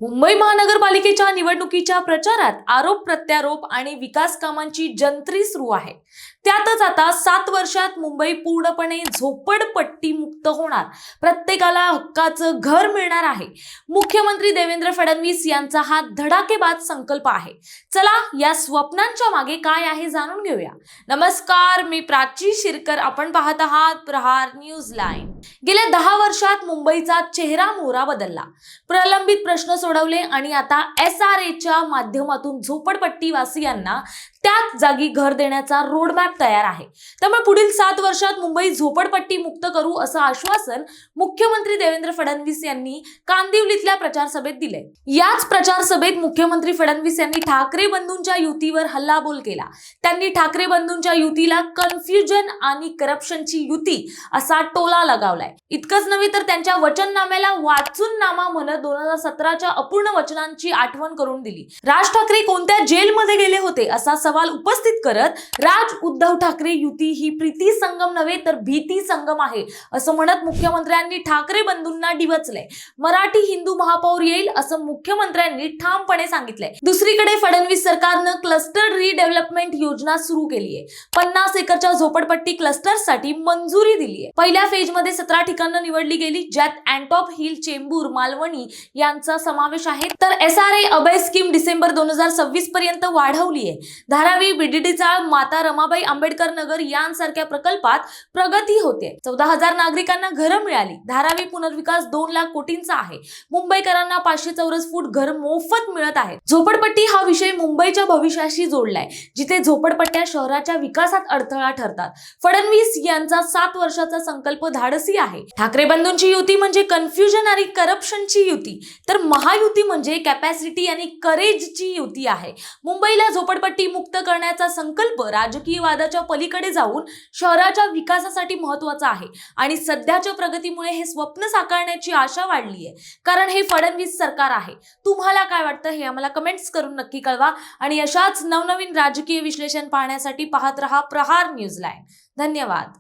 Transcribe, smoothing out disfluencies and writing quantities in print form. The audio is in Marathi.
मुंबई महानगरपालिकेच्या निवडणुकीच्या प्रचारात आरोप प्रत्यारोप आणि विकास कामांची जंत्री सुरू आहे। त्यातच आता 7 वर्षात मुंबई पूर्णपणे झोपडपट्टी मुक्त होणार, प्रत्येकाला हक्काचं घर मिळणार आहे। मुख्यमंत्री देवेंद्र फडणवीस यांचा हा धडाकेबाज संकल्प आहे। चला या स्वप्नांच्या मागे काय आहे जाणून घेऊया। नमस्कार, मी प्राची शिरकर, आपण पाहत आहात प्रहार न्यूज लाईन। गेल्या 10 वर्षात मुंबईचा चेहरा मोहरा बदलला, प्रलंबित प्रश्न सोडवले आणि आता SRAच्या माध्यमातून झोपडपट्टी वासियांना त्याच जागी घर देण्याचा रोडमॅप तयार आहे। त्यामुळे पुढील 7 वर्षात मुंबई झोपडपट्टी मुक्त करू असं आश्वासन मुख्यमंत्री देवेंद्र फडणवीस यांनी कांदिवलीतल्या प्रचार सभेत दिले। याच प्रचार सभेत मुख्यमंत्री फडणवीस यांनी ठाकरे बंधूंच्या युतीवर हल्लाबोल केला। त्यांनी ठाकरे बंधूंच्या युतीला कन्फ्युजन आणि करप्शनची युती असा टोला लगावलाय। इतकंच नव्हे तर त्यांच्या वचननाम्याला वाचून नामा म्हणत 2017च्या अपूर्ण वचनांची आठवण करून दिली। राज ठाकरे कोणत्या जेलमध्ये गेले होते असा सवाल उपस्थित करत राज उद्धव ठाकरे युती ही प्रीती संगम नव्हे तर भीती संगम आहे असं म्हणत मुख्यमंत्र्यांनी ठाकरे बंधूंना डिवचलंय। मराठी हिंदू महापौर येईल असं मुख्यमंत्र्यांनी ठामपणे सांगितलंय। दुसरीकडे फडणवीस सरकारनं क्लस्टर रिडेव्हलपमेंट योजना सुरू केली आहे। 50 एकरच्या झोपडपट्टी क्लस्टरसाठी मंजुरी दिली आहे। पहिल्या फेजमध्ये 17 ठिकाणं निवडली गेली, ज्यात अँटॉप हिल, चेंबूर, मालवणी यांचा समावेश आहे। तर SRA अभय स्कीम डिसेंबर 2026 पर्यंत वाढवली आहे। धारावी, बीडीडी-चाळ, माता रमाबाई आंबेडकर नगर यांसारख्या प्रकल्पात प्रगती होते। 14,000 नागरिकांना घरं मिळाली। धारावी पुनर्विकास 2 लाख कोटींचा आहे। मुंबईकरांना 500 चौरस फूट घर मोफत मिळत आहे। झोपडपट्टी हा विषय मुंबईच्या भविष्याशी जोडलाय, जिथे झोपडपट्ट्या शहराच्या विकासात अडथळा ठरतात। फडणवीस यांचा 7 वर्षाचा संकल्प धाडसी आहे। ठाकरे बंधूंची युती म्हणजे कन्फ्युजन आणि करप्शनची युती, तर महायुती म्हणजे कॅपॅसिटी आणि करेजची युती आहे। मुंबईला झोपडपट्टी मुक्त करण्याचा संकल्प राजकीय वादाच्या पलीकडे जाऊन शहराच्या विकासासाठी महत्त्वाचा आहे आणि सध्याच्या प्रगतीमुळे हे स्वप्न साकारण्याची आशा वाढली आहे, कारण हे फडणवीस सरकार आहे। तुम्हाला काय वाटतं हे आम्हाला कमेंट्स करून नक्की कळवा आणि अशाच नवनवीन राजकीय विश्लेषण पाहण्यासाठी पाहत रहा प्रहार न्यूज लाईन। धन्यवाद।